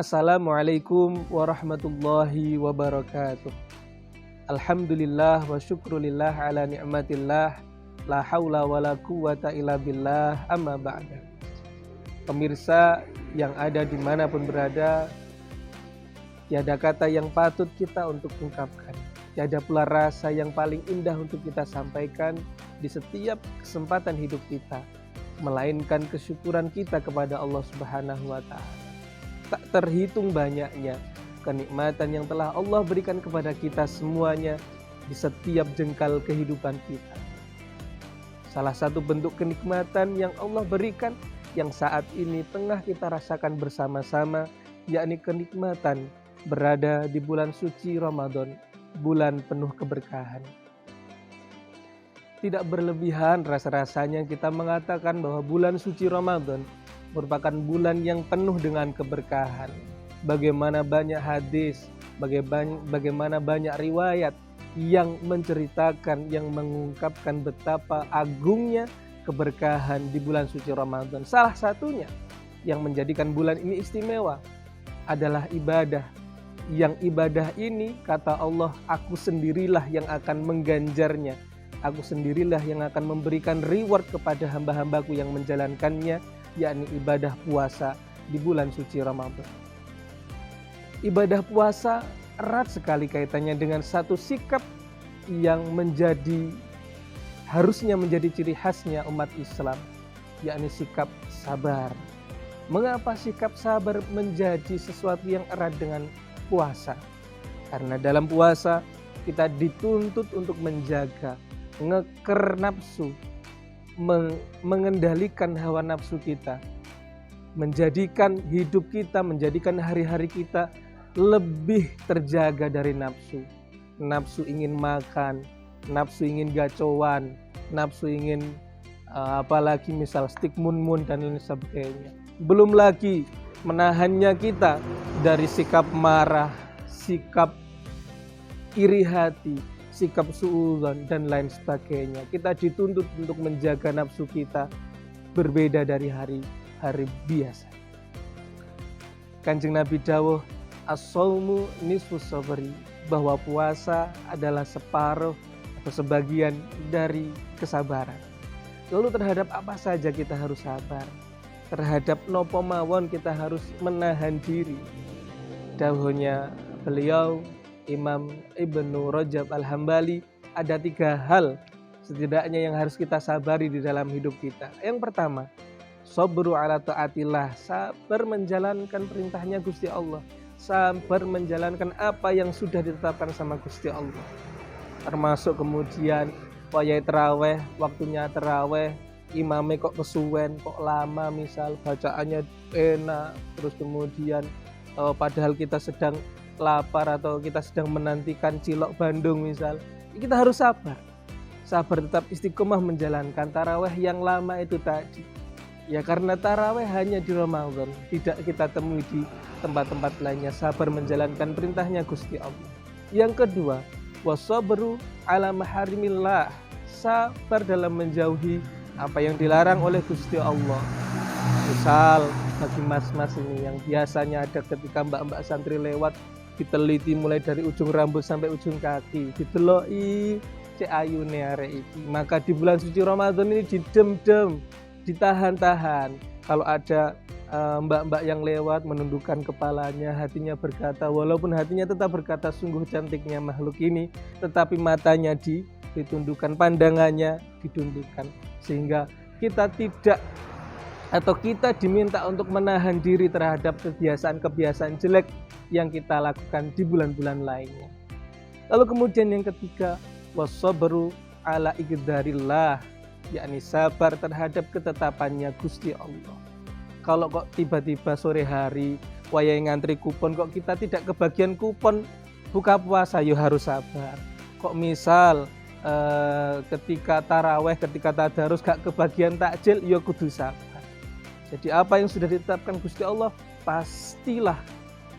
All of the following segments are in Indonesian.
Assalamualaikum warahmatullahi wabarakatuh. Alhamdulillah wa syukrulillah ala ni'matillah. La haula wa la quwata illa billah, amma ba'da. Pemirsa yang ada dimanapun berada, tiada kata yang patut kita untuk ungkapkan, tiada pula rasa yang paling indah untuk kita sampaikan di setiap kesempatan hidup kita, melainkan kesyukuran kita kepada Allah Subhanahu wa Ta'ala. Tak terhitung banyaknya kenikmatan yang telah Allah berikan kepada kita semuanya di setiap jengkal kehidupan kita. Salah satu bentuk kenikmatan yang Allah berikan yang saat ini tengah kita rasakan bersama-sama, yakni kenikmatan berada di bulan suci Ramadan, bulan penuh keberkahan. Tidak berlebihan rasa-rasanya kita mengatakan bahwa bulan suci Ramadan merupakan bulan yang penuh dengan keberkahan. Bagaimana banyak hadis, bagaimana banyak riwayat yang menceritakan, yang mengungkapkan betapa agungnya keberkahan di bulan suci Ramadan. Salah satunya yang menjadikan bulan ini istimewa adalah ibadah. Yang ibadah ini, kata Allah, aku sendirilah yang akan mengganjarnya. Aku sendirilah yang akan memberikan reward kepada hamba-hambaku yang menjalankannya, yakni ibadah puasa di bulan suci Ramadan. Ibadah puasa erat sekali kaitannya dengan satu sikap yang harusnya menjadi ciri khasnya umat Islam, yakni sikap sabar. Mengapa sikap sabar menjadi sesuatu yang erat dengan puasa? Karena dalam puasa kita dituntut untuk menjaga, ngeker nafsu, mengendalikan hawa nafsu kita, menjadikan hidup kita, menjadikan hari-hari kita lebih terjaga dari nafsu. Nafsu ingin makan, nafsu ingin gacoan, nafsu ingin apalagi misal stik mun-mun dan lain sebagainya. Belum lagi menahannya kita dari sikap marah, sikap iri hati, sikap suudzon dan lain sebagainya. Kita dituntut untuk menjaga nafsu kita berbeda dari hari-hari biasa. Kanjeng Nabi dawuh, as-shaumu nisfus sabri, bahwa puasa adalah separuh atau sebagian dari kesabaran. Lalu terhadap apa saja kita harus sabar? Terhadap nopo mawon kita harus menahan diri. Dawuhnya beliau Imam Ibnu Rajab Al-Hambali, ada 3 hal setidaknya yang harus kita sabari di dalam hidup kita. Yang pertama, sabru ala taatillah, sabar menjalankan perintahnya Gusti Allah, sabar menjalankan apa yang sudah ditetapkan sama Gusti Allah. Termasuk kemudian wayai terawih, waktunya terawih, imamnya kok kesuwen, kok lama misal, bacaannya enak, terus kemudian padahal kita sedang lapar atau kita sedang menantikan cilok Bandung misal, kita harus sabar tetap istiqomah menjalankan tarawih yang lama itu tadi. Ya karena tarawih hanya di Ramadan, tidak kita temui di tempat-tempat lainnya. Sabar menjalankan perintahnya Gusti Allah. Yang kedua, wasabru ala maharimillah, sabar dalam menjauhi apa yang dilarang oleh Gusti Allah. Misal bagi mas-mas ini yang biasanya ada ketika mbak-mbak santri lewat, diteliti mulai dari ujung rambut sampai ujung kaki, diteloki cek ayune arek iki. Maka di bulan suci Ramadan ini didem-dem, ditahan-tahan. Kalau ada mbak-mbak yang lewat menundukkan kepalanya, hatinya berkata, walaupun hatinya tetap berkata sungguh cantiknya makhluk ini, tetapi matanya ditundukkan, pandangannya ditundukkan, sehingga kita tidak atau kita diminta untuk menahan diri terhadap kebiasaan-kebiasaan jelek yang kita lakukan di bulan-bulan lainnya. Lalu kemudian yang ketiga, wasabru ala iqdarillah, yakni sabar terhadap ketetapannya Gusti Allah. Kalau kok tiba-tiba sore hari wayai ngantri kupon, kok kita tidak kebagian kupon buka puasa, ya harus sabar. Kok misal ketika taraweh, ketika tadarus gak kebagian takjil, ya kudu sabar. Jadi apa yang sudah ditetapkan Gusti Allah pastilah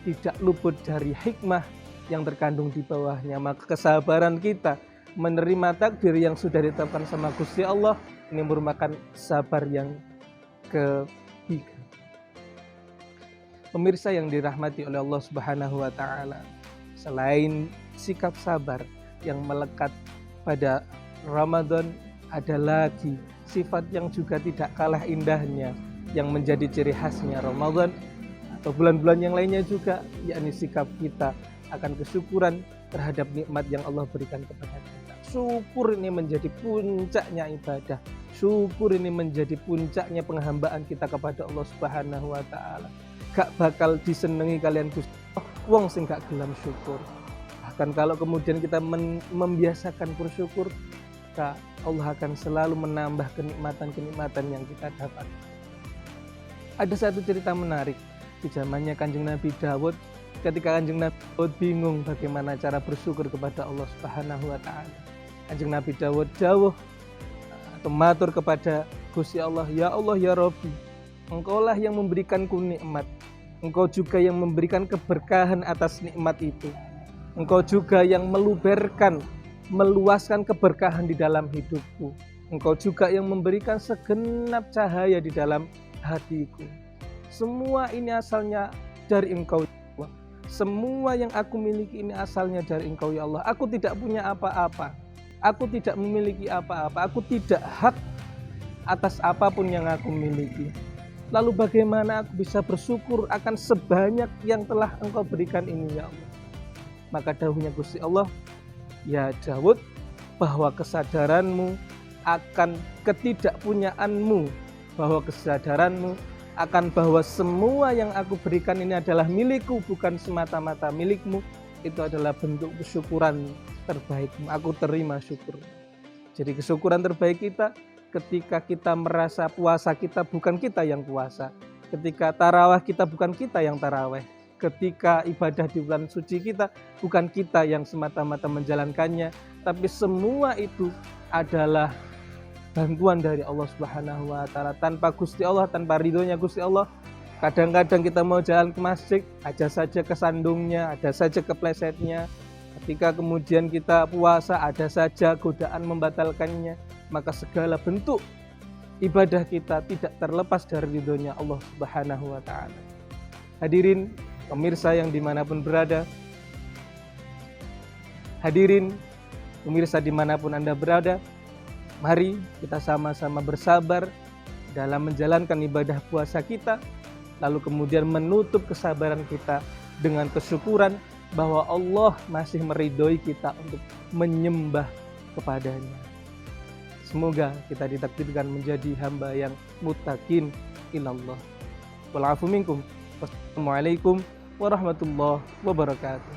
tidak luput dari hikmah yang terkandung di bawahnya. Maka kesabaran kita menerima takdir yang sudah ditetapkan sama Gusti Allah ini merupakan sabar yang ketiga. Pemirsa yang dirahmati oleh Allah Subhanahu wa taala, selain sikap sabar yang melekat pada Ramadan, ada lagi sifat yang juga tidak kalah indahnya yang menjadi ciri khasnya Ramadan atau bulan-bulan yang lainnya juga, yakni sikap kita akan kesyukuran terhadap nikmat yang Allah berikan kepada kita. Syukur ini menjadi puncaknya ibadah. Syukur ini menjadi puncaknya penghambaan kita kepada Allah Subhanahu wa taala. Gak bakal disenengi kalian Gusti wong sing gak gelem syukur. Bahkan kalau kemudian kita membiasakan bersyukur, Allah akan selalu menambah kenikmatan-kenikmatan yang kita dapat. Ada satu cerita menarik di zamannya Kanjeng Nabi Dawud, ketika Kanjeng Nabi Dawud bingung bagaimana cara bersyukur kepada Allah Subhanahu wa taala. Kanjeng Nabi Dawud dawuh atau matur kepada Gusti Allah, "Ya Allah ya Rabbi, Engkaulah yang memberikanku nikmat. Engkau juga yang memberikan keberkahan atas nikmat itu. Engkau juga yang meluaskan keberkahan di dalam hidupku. Engkau juga yang memberikan segenap cahaya di dalam hatiku. Semua ini asalnya dari Engkau, ya Allah. Semua yang aku miliki ini asalnya dari Engkau, ya Allah. Aku tidak punya apa-apa. Aku tidak memiliki apa-apa. Aku tidak hak atas apapun yang aku miliki. Lalu bagaimana aku bisa bersyukur akan sebanyak yang telah Engkau berikan ini, ya Allah?" Maka dawuhnya Gusti Allah, "Ya Dawud, bahwa kesadaranmu akan ketidakpunyaanmu, bahwa kesadaranmu akan bahwa semua yang aku berikan ini adalah milikku, bukan semata-mata milikmu, itu adalah bentuk kesyukuran terbaikmu. Aku terima syukur." Jadi kesyukuran terbaik kita ketika kita merasa puasa kita bukan kita yang puasa, ketika tarawih kita bukan kita yang tarawih, ketika ibadah di bulan suci kita bukan kita yang semata-mata menjalankannya, tapi semua itu adalah bantuan dari Allah Subhanahu wa taala. Tanpa Gusti Allah, tanpa ridhonya Gusti Allah, kadang-kadang kita mau jalan ke masjid, ada saja kesandungnya, ada saja keplesetnya. Ketika kemudian kita puasa, ada saja godaan membatalkannya. Maka segala bentuk ibadah kita tidak terlepas dari ridhonya Allah Subhanahu wa ta'ala. Hadirin pemirsa yang dimanapun berada, hadirin pemirsa dimanapun Anda berada, mari kita sama-sama bersabar dalam menjalankan ibadah puasa kita, lalu kemudian menutup kesabaran kita dengan kesyukuran bahwa Allah masih meridhoi kita untuk menyembah kepadanya. Semoga kita ditakdirkan menjadi hamba yang muttaqin ilallah. Wal afu minkum. Wassalamualaikum warahmatullahi wabarakatuh.